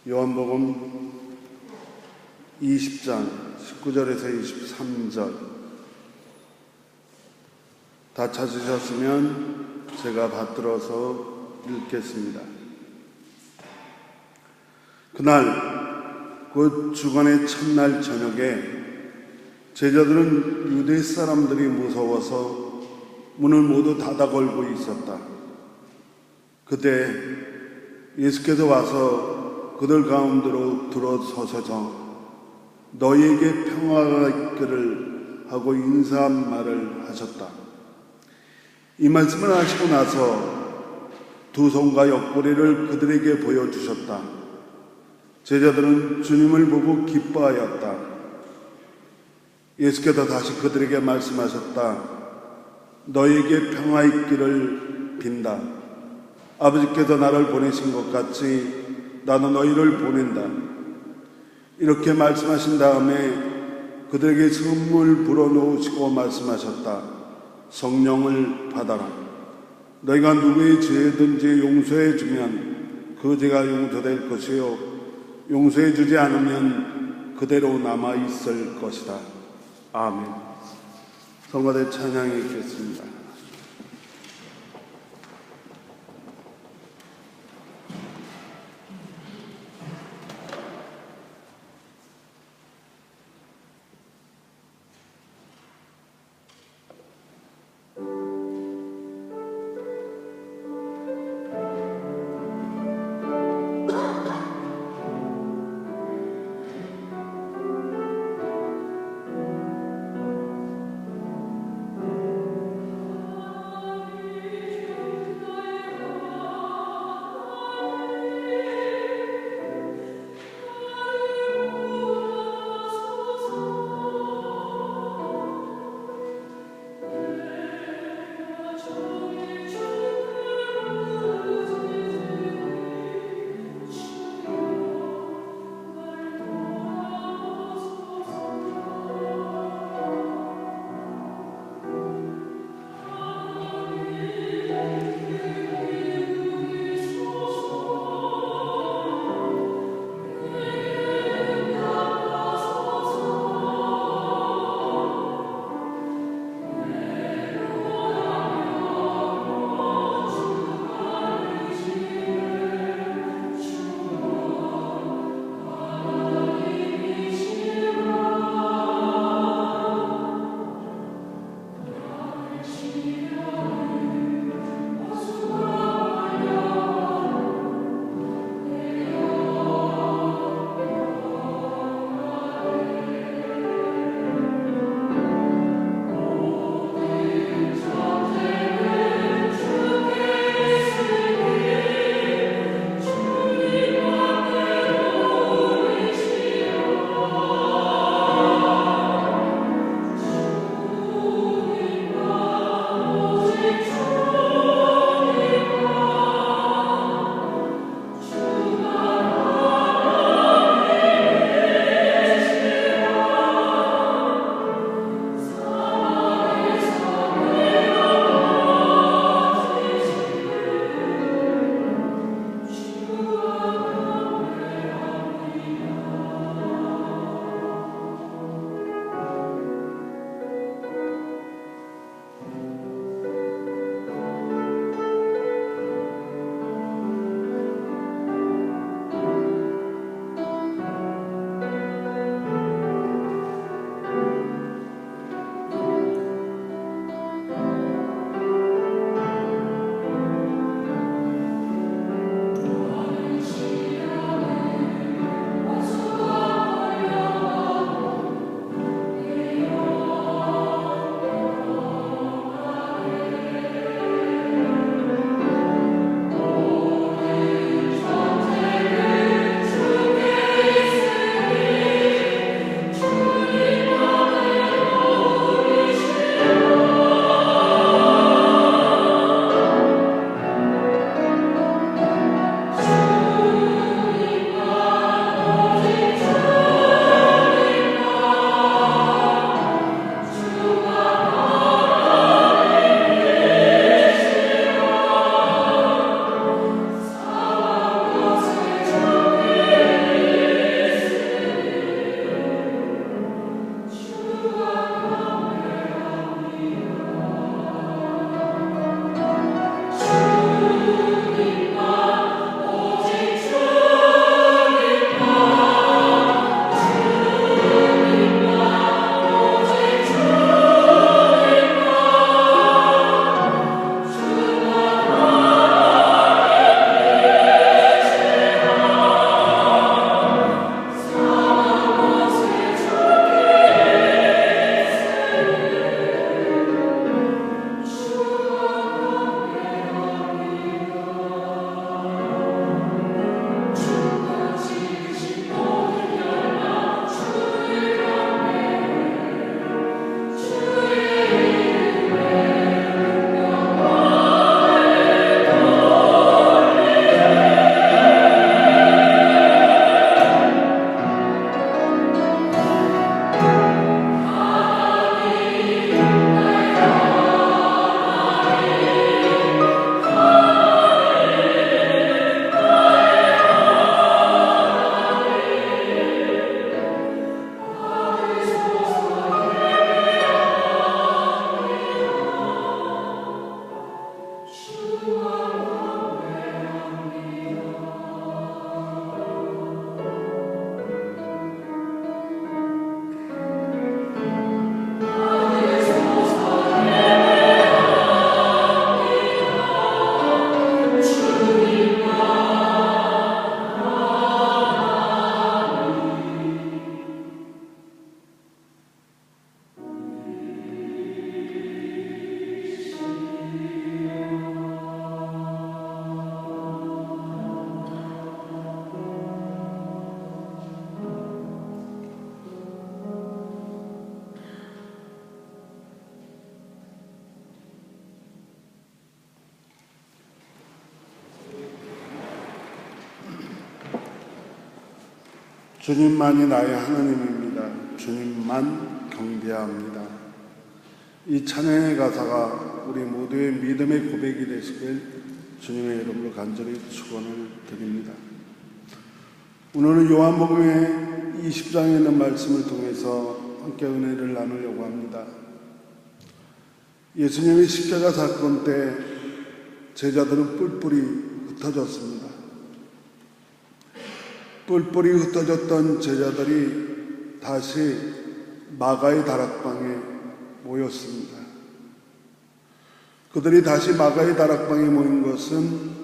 요한복음 20장 19절에서 23절 다 찾으셨으면 제가 받들어서 읽겠습니다. 그날 곧 주간의 첫날 저녁에 제자들은 유대 사람들이 무서워서 문을 모두 닫아 걸고 있었다. 그때 예수께서 와서 그들 가운데로 들어서셔서 너희에게 평화가 있기를 하고 인사한 말을 하셨다. 이 말씀을 하시고 나서 두 손과 옆구리를 그들에게 보여주셨다. 제자들은 주님을 보고 기뻐하였다. 예수께서 다시 그들에게 말씀하셨다. 너희에게 평화 있기를 빈다. 아버지께서 나를 보내신 것 같이 나도 너희를 보낸다. 이렇게 말씀하신 다음에 그들에게 선물 불어놓으시고 말씀하셨다. 성령을 받아라. 너희가 누구의 죄든지 용서해 주면 그 죄가 용서될 것이요 용서해 주지 않으면 그대로 남아 있을 것이다. 아멘. 성가대 찬양이 있겠습니다. 주님만이 나의 하나님입니다. 주님만 경배합니다. 이 찬양의 가사가 우리 모두의 믿음의 고백이 되시길 주님의 이름으로 간절히 축원을 드립니다. 오늘은 요한복음의 20장에 있는 말씀을 통해서 함께 은혜를 나누려고 합니다. 예수님의 십자가 사건 때 제자들은 뿔뿔이 흩어졌습니다. 뿔뿔이 흩어졌던 제자들이 다시 마가의 다락방에 모였습니다. 그들이 다시 마가의 다락방에 모인 것은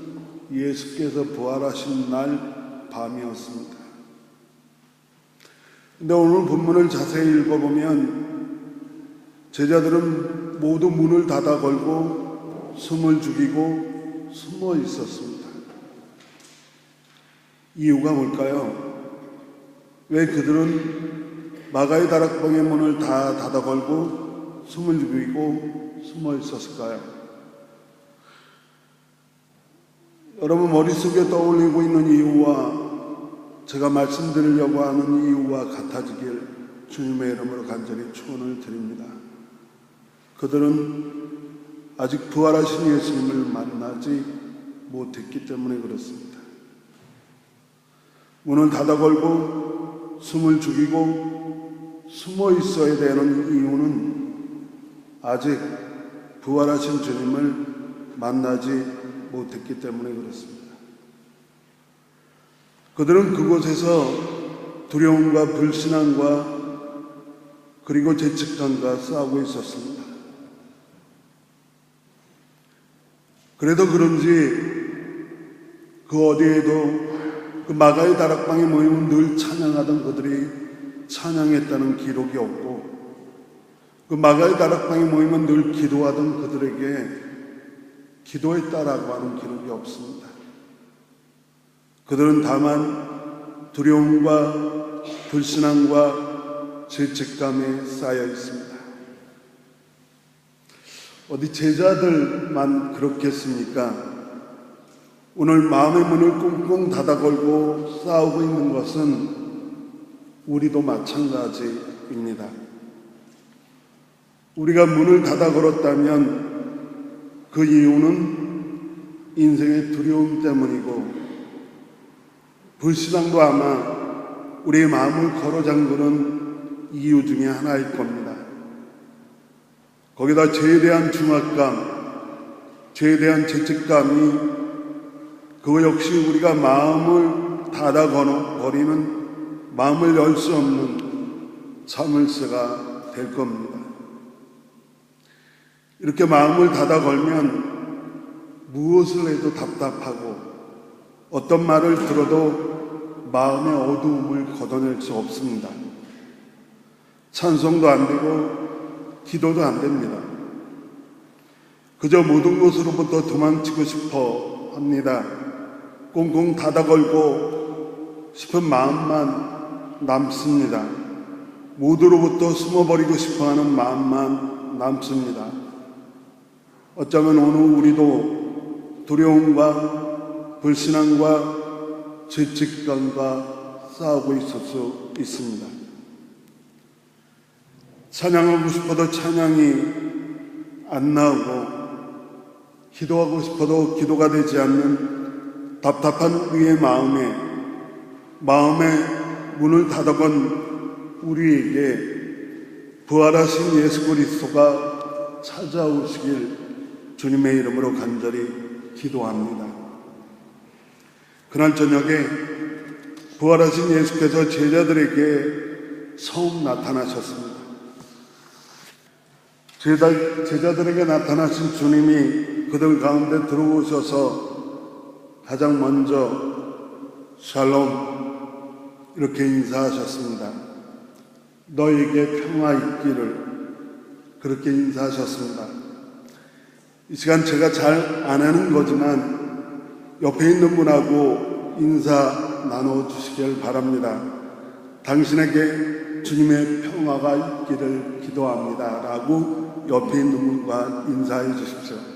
예수께서 부활하신 날 밤이었습니다. 근데 오늘 본문을 자세히 읽어보면 제자들은 모두 문을 닫아 걸고 숨을 죽이고 숨어 있었습니다. 이유가 뭘까요? 왜 그들은 마가의 다락방의 문을 다 닫아 걸고 숨을 죽이고 숨어 있었을까요? 여러분 머릿속에 떠올리고 있는 이유와 제가 말씀드리려고 하는 이유와 같아지길 주님의 이름으로 간절히 축원을 드립니다. 그들은 아직 부활하신 예수님을 만나지 못했기 때문에 그렇습니다. 문을 닫아 걸고 숨을 죽이고 숨어 있어야 되는 이유는 아직 부활하신 주님을 만나지 못했기 때문에 그렇습니다. 그들은 그곳에서 두려움과 불신앙과 그리고 죄책감과 싸우고 있었습니다. 그래도 그런지 그 어디에도 그 마가의 다락방에 모이면 늘 찬양하던 그들이 찬양했다는 기록이 없고 그 마가의 다락방에 모이면 늘 기도하던 그들에게 기도했다라고 하는 기록이 없습니다. 그들은 다만 두려움과 불신앙과 죄책감에 쌓여 있습니다. 어디 제자들만 그렇겠습니까? 오늘 마음의 문을 꽁꽁 닫아 걸고 싸우고 있는 것은 우리도 마찬가지입니다. 우리가 문을 닫아 걸었다면 그 이유는 인생의 두려움 때문이고 불신앙도 아마 우리의 마음을 걸어 잠그는 이유 중에 하나일 겁니다. 거기다 죄에 대한 중압감, 죄에 대한 죄책감이 그거 역시 우리가 마음을 닫아 버리는 마음을 열 수 없는 자물쇠가 될 겁니다. 이렇게 마음을 닫아 걸면 무엇을 해도 답답하고 어떤 말을 들어도 마음의 어두움을 걷어낼 수 없습니다. 찬송도 안 되고 기도도 안 됩니다. 그저 모든 것으로부터 도망치고 싶어 합니다. 꽁꽁 닫아 걸고 싶은 마음만 남습니다. 모두로부터 숨어버리고 싶어하는 마음만 남습니다. 어쩌면 오늘 우리도 두려움과 불신앙과 죄책감과 싸우고 있을 수 있습니다. 찬양하고 싶어도 찬양이 안 나오고 기도하고 싶어도 기도가 되지 않는 답답한 우리의 마음에 문을 닫아건 우리에게 부활하신 예수 그리스도가 찾아오시길 주님의 이름으로 간절히 기도합니다. 그날 저녁에 부활하신 예수께서 제자들에게 처음 나타나셨습니다. 제자들에게 나타나신 주님이 그들 가운데 들어오셔서 가장 먼저 샬롬 이렇게 인사하셨습니다. 너에게 평화 있기를 그렇게 인사하셨습니다. 이 시간 제가 잘 안 하는 거지만 옆에 있는 분하고 인사 나눠주시길 바랍니다. 당신에게 주님의 평화가 있기를 기도합니다 라고 옆에 있는 분과 인사해 주십시오.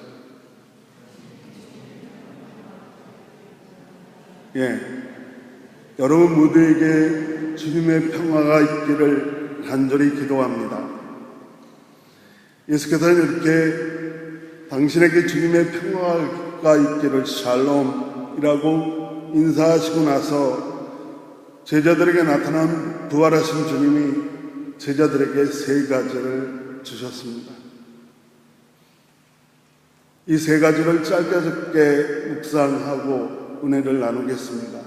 여러분 모두에게 주님의 평화가 있기를 간절히 기도합니다. 예수께서는 이렇게 당신에게 주님의 평화가 있기를 샬롬이라고 인사하시고 나서 제자들에게 나타난 부활하신 주님이 제자들에게 세 가지를 주셨습니다. 이 세 가지를 짧게 묵상하고 은혜를 나누겠습니다.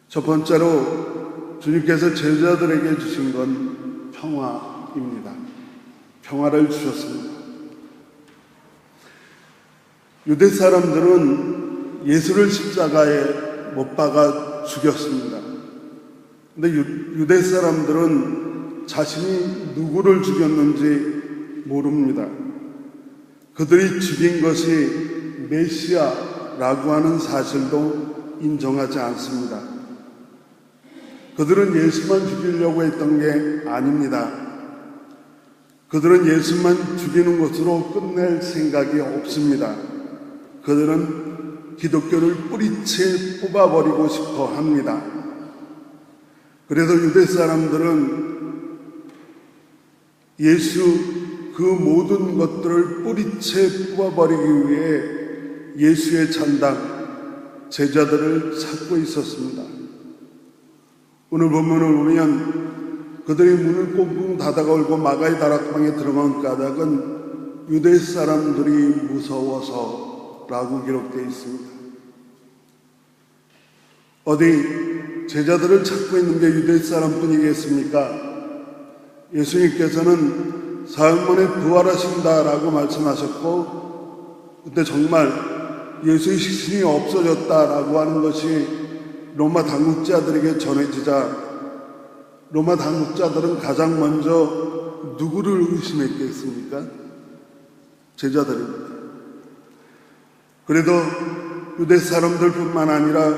첫 번째로 주님께서 제자들에게 주신 건 평화입니다. 평화를 주셨습니다. 유대 사람들은 예수를 십자가에 못 박아 죽였습니다. 근데 유대 사람들은 자신이 누구를 죽였는지 모릅니다. 그들이 죽인 것이 메시아라고 하는 사실도 인정하지 않습니다. 그들은 예수만 죽이려고 했던 게 아닙니다. 그들은 예수만 죽이는 것으로 끝낼 생각이 없습니다. 그들은 기독교를 뿌리채 뽑아버리고 싶어 합니다. 그래서 유대 사람들은 예수 그 모든 것들을 뿌리채 뽑아버리기 위해 예수의 잔당, 제자들을 찾고 있었습니다. 오늘 본문을 보면 그들이 문을 꽁꽁 닫아걸고 마가의 다락방에 들어간 까닭은 유대 사람들이 무서워서라고 기록되어 있습니다. 어디 제자들을 찾고 있는 게 유대 사람뿐이겠습니까? 예수님께서는 사흘 만에 부활하신다라고 말씀하셨고, 그때 정말 예수의 시신이 없어졌다라고 하는 것이 로마 당국자들에게 전해지자 로마 당국자들은 가장 먼저 누구를 의심했겠습니까? 제자들입니다. 그래도 유대 사람들뿐만 아니라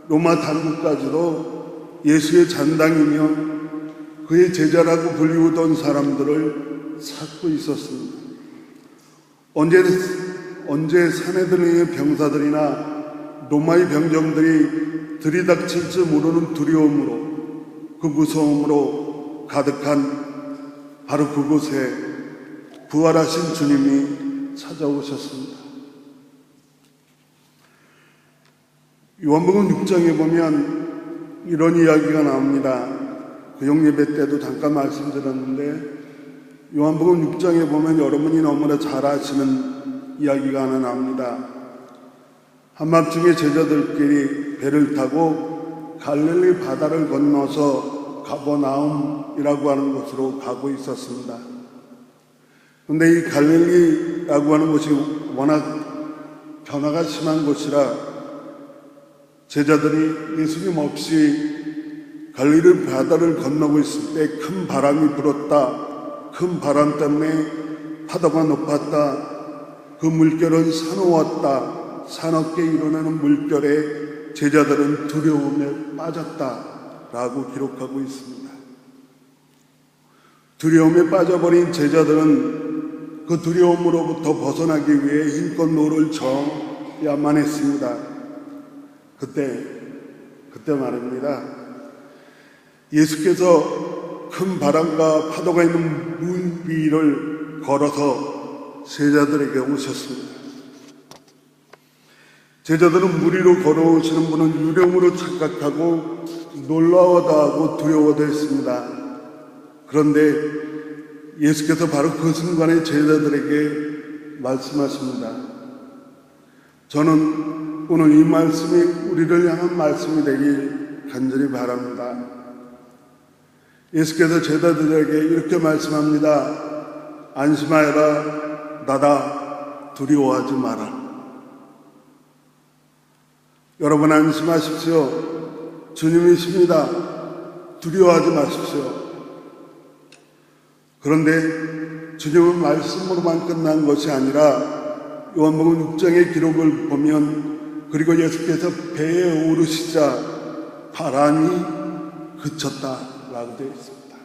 로마 당국까지도 예수의 잔당이며 그의 제자라고 불리우던 사람들을 찾고 있었습니다. 언제 사내들의 병사들이나 로마의 병정들이 들이닥칠지 모르는 두려움으로 그 무서움으로 가득한 바로 그곳에 부활하신 주님이 찾아오셨습니다. 요한복음 6장에 보면 이런 이야기가 나옵니다. 구역예배 때도 잠깐 말씀드렸는데 요한복음 6장에 보면 여러분이 너무나 잘 아시는 이야기가 하나 나옵니다. 한밤중에 제자들끼리 배를 타고 갈릴리 바다를 건너서 가버나움이라고 하는 곳으로 가고 있었습니다. 그런데 이 갈릴리라고 하는 곳이 워낙 변화가 심한 곳이라 제자들이 예수님 없이 갈릴리 바다를 건너고 있을 때 큰 바람이 불었다. 큰 바람 때문에 파도가 높았다. 그 물결은 사나웠다. 사납게 일어나는 물결에 제자들은 두려움에 빠졌다라고 기록하고 있습니다. 두려움에 빠져버린 제자들은 그 두려움으로부터 벗어나기 위해 힘껏 노를 저어야만 했습니다. 그때 말입니다. 예수께서 큰 바람과 파도가 있는 물 위를 걸어서 제자들에게 오셨습니다. 제자들은 물 위로 걸어오시는 분은 유령으로 착각하고 놀라워다하고 두려워도 했습니다. 그런데 예수께서 바로 그 순간에 제자들에게 말씀하십니다. 저는 오늘 이 말씀이 우리를 향한 말씀이 되길 간절히 바랍니다. 예수께서 제자들에게 이렇게 말씀합니다. 안심하여라. 나다. 두려워하지 마라. 여러분 안심하십시오. 주님이십니다. 두려워하지 마십시오. 그런데 주님은 말씀으로만 끝난 것이 아니라 요한복음 6장의 기록을 보면 그리고 예수께서 배에 오르시자 바람이 그쳤다라고 되어 있습니다.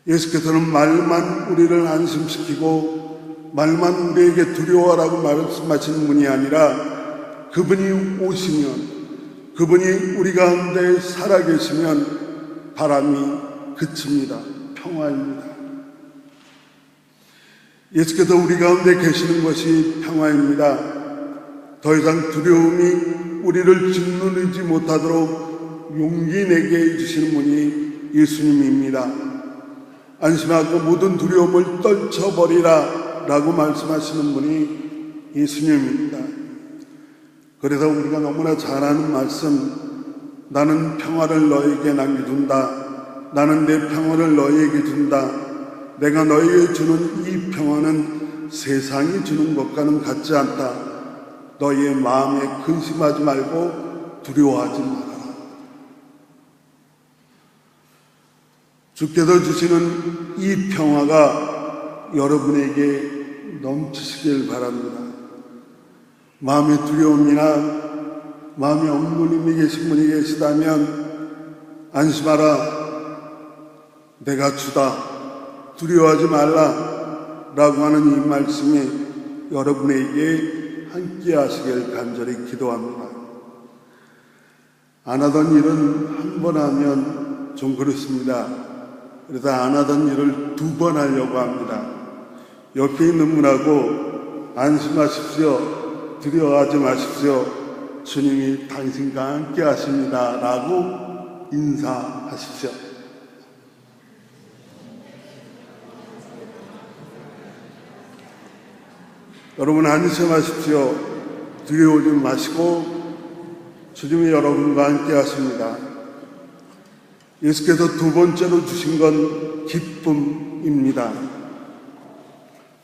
예수께서는 말만 우리를 안심시키고 말만 우리에게 두려워하라고 말씀하시는 분이 아니라 그분이 오시면 그분이 우리 가운데 살아계시면 바람이 그칩니다. 평화입니다. 예수께서 우리 가운데 계시는 것이 평화입니다. 더 이상 두려움이 우리를 짓누르지 못하도록 용기 내게 해주시는 분이 예수님입니다. 안심하고 모든 두려움을 떨쳐버리라 라고 말씀하시는 분이 예수님입니다. 그래서 우리가 너무나 잘 아는 말씀, 나는 평화를 너에게 남겨둔다. 나는 내 평화를 너에게 준다. 내가 너에게 주는 이 평화는 세상이 주는 것과는 같지 않다. 너희의 마음에 근심하지 말고 두려워하지 말아라. 주께서 주시는 이 평화가 여러분에게 넘치시길 바랍니다. 마음의 두려움이나 마음의 억눌림이 계신 분이 계시다면 안심하라. 내가 주다. 두려워하지 말라. 라고 하는 이 말씀이 여러분에게 함께 하시길 간절히 기도합니다. 안 하던 일은 한 번 하면 좀 그렇습니다. 그래서 안 하던 일을 2번 하려고 합니다. 옆에 있는 분하고 안심하십시오. 두려워하지 마십시오. 주님이 당신과 함께 하십니다. 라고 인사하십시오. 여러분 안심하십시오. 두려워하지 마시고 주님이 여러분과 함께 하십니다. 예수께서 2번째로 주신 건 기쁨입니다.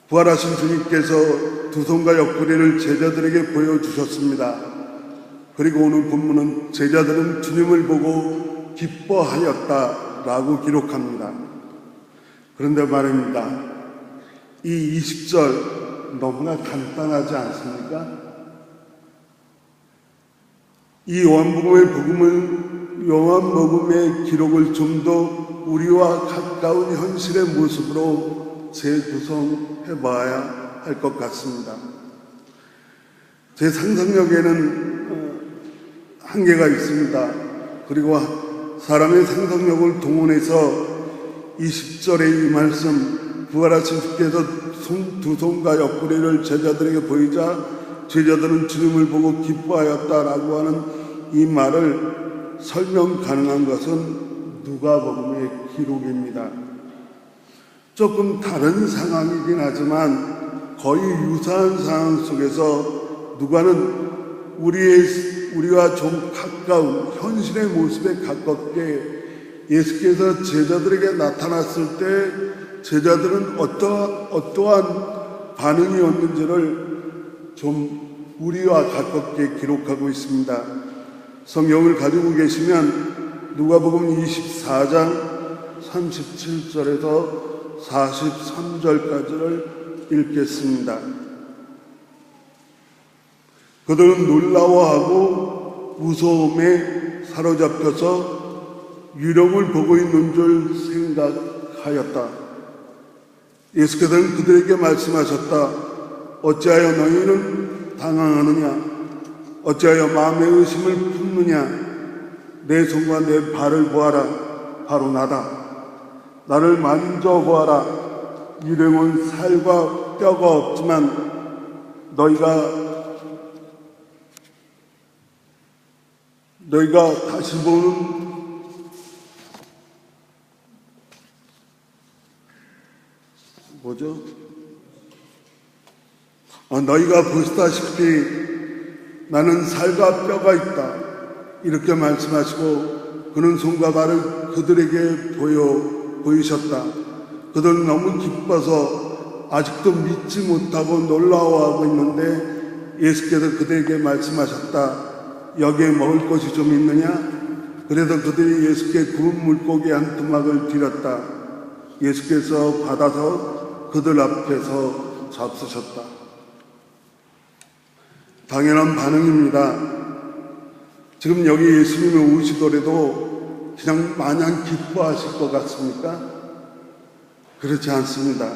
부활하신 주님께서 두 손과 옆구리를 제자들에게 보여주셨습니다. 그리고 오늘 본문은 제자들은 주님을 보고 기뻐하였다라고 기록합니다. 그런데 말입니다. 이 20절 너무나 간단하지 않습니까? 이 요한복음의 기록을 좀 더 우리와 가까운 현실의 모습으로 재구성해 봐야 할 것 같습니다. 제 상상력에는 한계가 있습니다. 그리고 사람의 상상력을 동원해서 20절의 이 말씀, 부활하신 주께서 두 손과 옆구리를 제자들에게 보이자 제자들은 주님을 보고 기뻐하였다라고 하는 이 말을 설명 가능한 것은 누가복음의 기록입니다. 조금 다른 상황이긴 하지만 거의 유사한 상황 속에서 누가는 우리와 좀 가까운 현실의 모습에 가깝게 예수께서 제자들에게 나타났을 때 제자들은 어떠한 반응이었는지를 좀 우리와 가깝게 기록하고 있습니다. 성경을 가지고 계시면 누가복음 24장 37절에서 43절까지를 읽겠습니다. 그들은 놀라워하고 무서움에 사로잡혀서 유령을 보고 있는 줄 생각하였다. 예수께서는 그들에게 말씀하셨다. 어찌하여 너희는 당황하느냐? 어찌하여 마음의 의심을 품느냐? 내 손과 내 발을 보아라. 바로 나다. 나를 만져보아라. 유령은 살과 뼈가 없지만 너희가 다시 보는 너희가 보시다시피 나는 살과 뼈가 있다. 이렇게 말씀하시고 그는 손과 발을 그들에게 보이셨다. 그들은 너무 기뻐서 아직도 믿지 못하고 놀라워하고 있는데 예수께서 그들에게 말씀하셨다. 여기에 먹을 것이 좀 있느냐? 그래서 그들이 예수께 구운 물고기 한 토막을 드렸다. 예수께서 받아서 그들 앞에서 잡수셨다. 당연한 반응입니다. 지금 여기 예수님이 오시더라도 그냥 마냥 기뻐하실 것 같습니까? 그렇지 않습니다.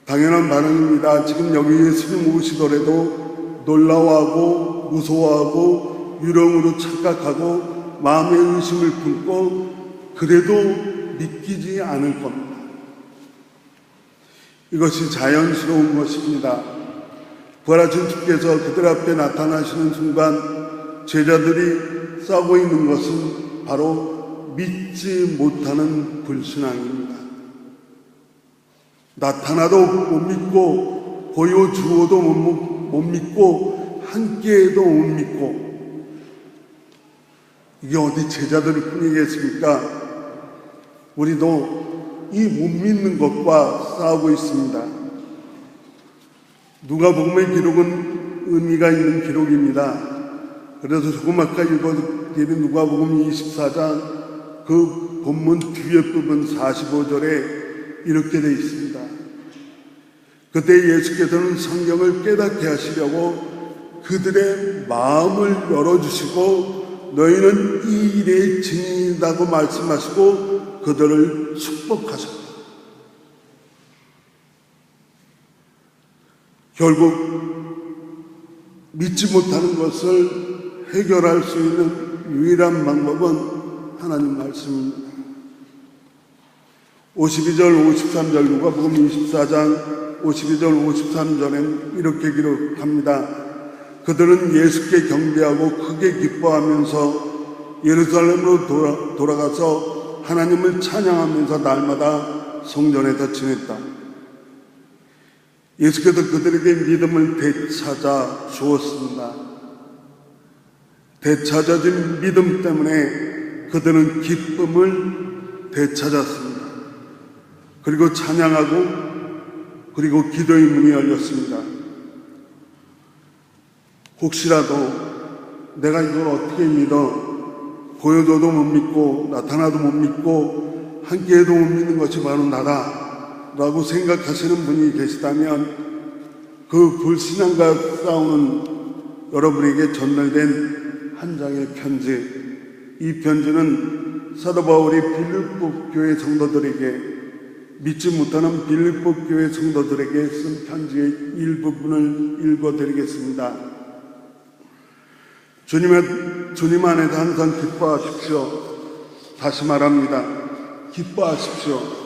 당연한 반응입니다. 지금 여기 예수님 오시더라도 놀라워하고 무서워하고 유령으로 착각하고 마음에 의심을 품고 그래도 믿기지 않을 겁니다. 이것이 자연스러운 것입니다. 부활하신 주께서 그들 앞에 나타나시는 순간 제자들이 싸우고 있는 것은 바로 믿지 못하는 불신앙입니다. 나타나도 못 믿고 보여주어도 못 믿고 함께해도 못 믿고, 이게 어디 제자들 뿐이겠습니까? 우리도 이 못 믿는 것과 싸우고 있습니다. 누가복음의 기록은 의미가 있는 기록입니다. 그래서 조금 아까 읽어드린 누가복음 24장 그 본문 뒤에 부분 45절에 이렇게 되어 있습니다. 그때 예수께서는 성경을 깨닫게 하시려고 그들의 마음을 열어주시고 너희는 이 일의 증인이라고 말씀하시고 그들을 축복하셨다. 결국 믿지 못하는 것을 해결할 수 있는 유일한 방법은 하나님 말씀입니다. 52절 53절 누가복음 24장 52절 53절엔 이렇게 기록합니다. 그들은 예수께 경배하고 크게 기뻐하면서 예루살렘으로 돌아가서 하나님을 찬양하면서 날마다 성전에서 지냈다. 예수께서 그들에게 믿음을 되찾아 주었습니다. 되찾아진 믿음 때문에 그들은 기쁨을 되찾았습니다. 그리고 찬양하고 그리고 기도의 문이 열렸습니다. 혹시라도 내가 이걸 어떻게 믿어? 보여줘도 못 믿고 나타나도 못 믿고 함께해도 못 믿는 것이 바로 나다 라고 생각하시는 분이 계시다면 그 불신앙과 싸우는 여러분에게 전달된 한 장의 편지, 이 편지는 사도 바울이 빌립보 교회 성도들에게, 믿지 못하는 빌립보 교회 성도들에게 쓴 편지의 일부분을 읽어드리겠습니다. 주님 안에서 항상 기뻐하십시오. 다시 말합니다. 기뻐하십시오.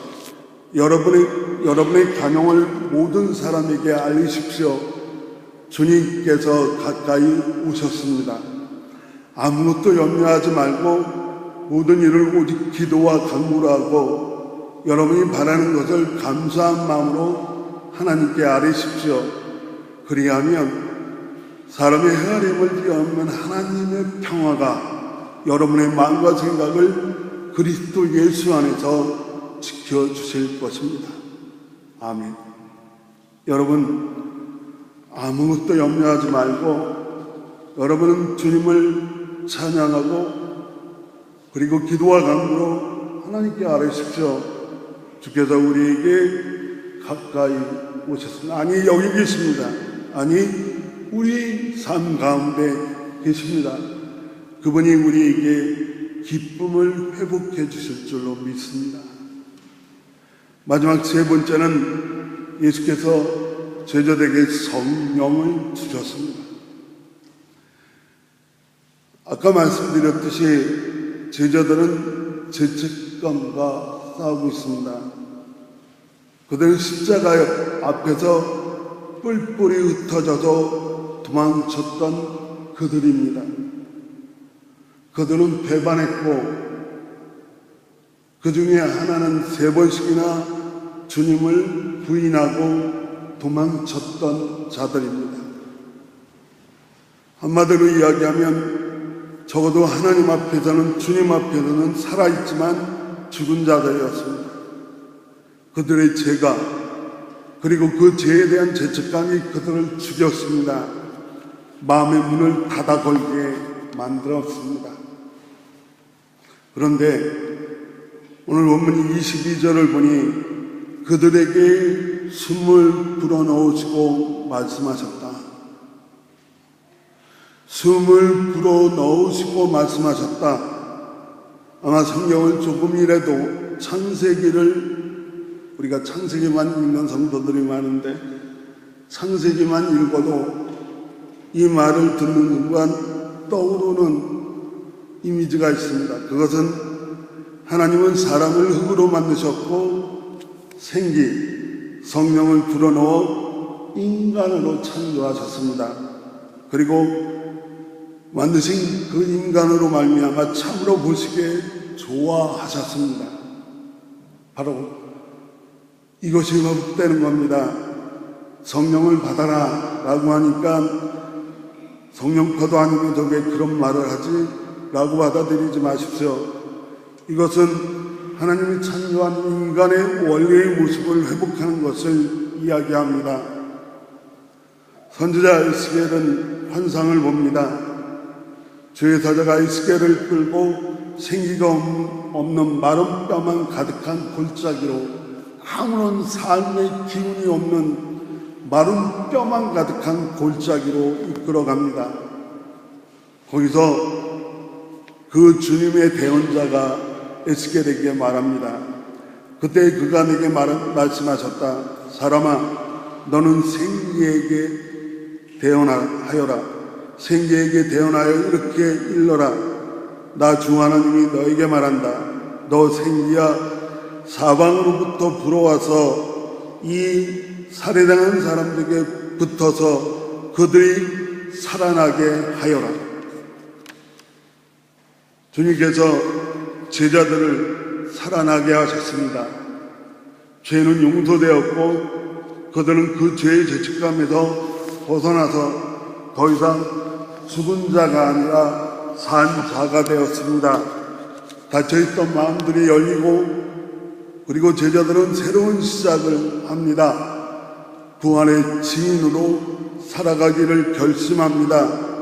여러분의 간용을 모든 사람에게 알리십시오. 주님께서 가까이 오셨습니다. 아무것도 염려하지 말고 모든 일을 오직 기도와 간구로 하고 여러분이 바라는 것을 감사한 마음으로 하나님께 아뢰십시오. 그리하면 사람의 헤아림을 뛰어넘는 하나님의 평화가 여러분의 마음과 생각을 그리스도 예수 안에서 지켜주실 것입니다. 아멘. 여러분, 아무것도 염려하지 말고 여러분은 주님을 찬양하고 그리고 기도와 간구로 하나님께 아뢰십시오. 주께서 우리에게 가까이 오셨습니다. 아니, 여기 계십니다. 아니, 우리 삶 가운데 계십니다. 그분이 우리에게 기쁨을 회복해 주실 줄로 믿습니다. 마지막 세 번째는 예수께서 제자들에게 성령을 주셨습니다. 아까 말씀드렸듯이 제자들은 죄책감과 싸우고 있습니다. 그들은 십자가 앞에서 뿔뿔이 흩어져서 도망쳤던 그들입니다. 그들은 배반했고 그 중에 하나는 3번씩이나 주님을 부인하고 도망쳤던 자들입니다. 한마디로 이야기하면 적어도 하나님 앞에서는, 주님 앞에서는 살아있지만 죽은 자들이었습니다. 그들의 죄가, 그리고 그 죄에 대한 죄책감이 그들을 죽였습니다. 마음의 문을 닫아 걸게 만들었습니다. 그런데 오늘 본문 22절을 보니 그들에게 숨을 불어넣으시고 말씀하셨다. 숨을 불어넣으시고 말씀하셨다. 아마 성경을 조금이라도 창세기를, 우리가 창세기만 읽는 성도들이 많은데 창세기만 읽어도 이 말을 듣는 순간 떠오르는 이미지가 있습니다. 그것은 하나님은 사람을 흙으로 만드셨고 성령을 불어넣어 인간으로 창조하셨습니다. 그리고 만드신 그 인간으로 말미암아 참으로 보시기에 좋아하셨습니다. 바로 이것이 회복되는 겁니다. 성령을 받아라 라고 하니까 성령파도 아니면 저게 그런 말을 하지 라고 받아들이지 마십시오. 이것은 하나님이 창조한 인간의 원래의 모습을 회복하는 것을 이야기합니다. 선지자 에스겔은 환상을 봅니다. 주의 사자가 에스겔을 끌고 생기가 없는 마른 뼈만 가득한 골짜기로, 아무런 삶의 기운이 없는 마른 뼈만 가득한 골짜기로 이끌어갑니다. 거기서 그 주님의 대언자가 에스겔에게 말합니다. 그때 그가 내게 말씀하셨다. 사람아, 너는 생기에게 대언하여라. 생기에게 대언하여 이렇게 일러라. 나 주 하나님이 너에게 말한다. 너 생기야, 사방으로부터 불어와서 이 살해당한 사람들에게 붙어서 그들이 살아나게 하여라. 주님께서 제자들을 살아나게 하셨습니다. 죄는 용서되었고 그들은 그 죄의 죄책감에서 벗어나서 더 이상 죽은 자가 아니라 산 자가 되었습니다. 닫혀있던 마음들이 열리고, 그리고 제자들은 새로운 시작을 합니다. 부활의 증인으로 살아가기를 결심합니다.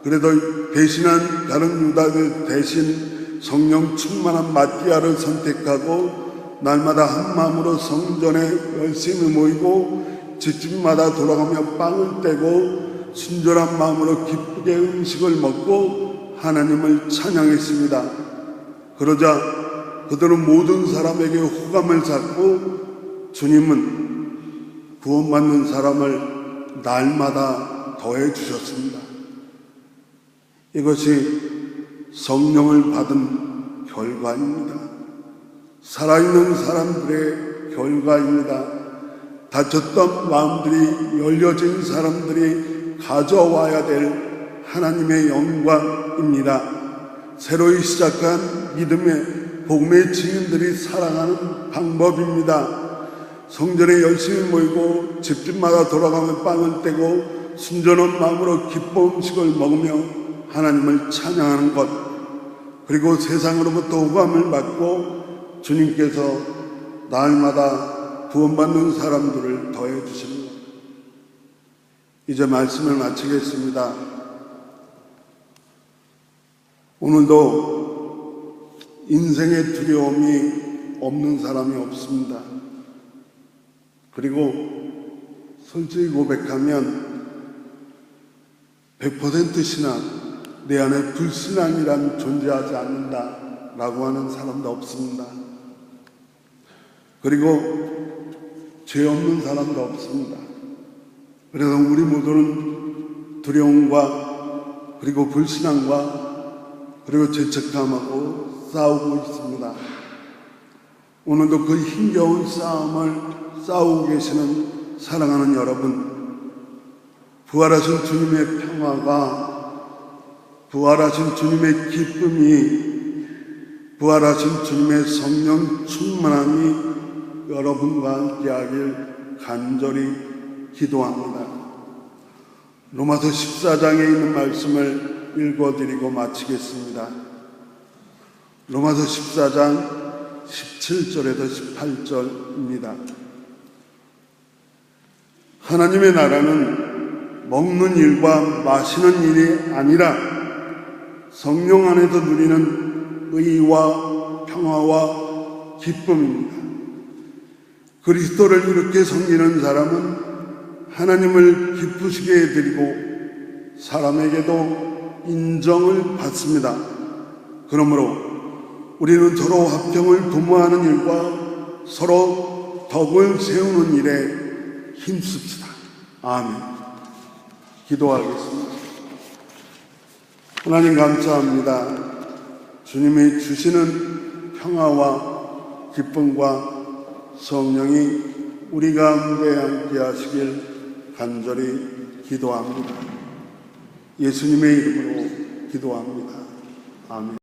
그래도 배신한 다른 유다들 대신 성령 충만한 마띠아를 선택하고 날마다 한 마음으로 성전에 열심히 모이고 집집마다 돌아가며 빵을 떼고 순전한 마음으로 기쁘게 음식을 먹고 하나님을 찬양했습니다. 그러자 그들은 모든 사람에게 호감을 샀고 주님은 구원받는 사람을 날마다 더해 주셨습니다. 이것이 성령을 받은 결과입니다. 살아있는 사람들의 결과입니다. 닫혔던 마음들이 열려진 사람들이 가져와야 될 하나님의 영광입니다. 새로이 시작한 믿음의 복음의 증인들이 살아가는 방법입니다. 성전에 열심히 모이고 집집마다 돌아가며 빵을 떼고 순전한 마음으로 기뻐 음식을 먹으며 하나님을 찬양하는 것, 그리고 세상으로부터 호감을 받고 주님께서 날마다 구원받는 사람들을 더해 주십니다. 이제 말씀을 마치겠습니다. 오늘도 인생의 두려움이 없는 사람이 없습니다. 그리고 솔직히 고백하면 100% 신앙, 내 안에 불신앙이란 존재하지 않는다라고 하는 사람도 없습니다. 그리고 죄 없는 사람도 없습니다. 그래서 우리 모두는 두려움과 그리고 불신앙과 그리고 죄책감하고 싸우고 있습니다. 오늘도 그 힘겨운 싸움을 싸우고 계시는 사랑하는 여러분, 부활하신 주님의 평화가, 부활하신 주님의 기쁨이, 부활하신 주님의 성령 충만함이 여러분과 함께하길 간절히 기도합니다. 로마서 14장에 있는 말씀을 읽어드리고 마치겠습니다. 로마서 14장 17절에서 18절입니다. 하나님의 나라는 먹는 일과 마시는 일이 아니라 성령 안에서 누리는 의와 평화와 기쁨입니다. 그리스도를 이렇게 섬기는 사람은 하나님을 기쁘시게 해드리고 사람에게도 인정을 받습니다. 그러므로 우리는 서로 화평을 도모하는 일과 서로 덕을 세우는 일에 힘씁시다. 아멘. 기도하겠습니다. 하나님 감사합니다. 주님이 주시는 평화와 기쁨과 성령이 우리 가운데 함께 하시길 간절히 기도합니다. 예수님의 이름으로 기도합니다. 아멘.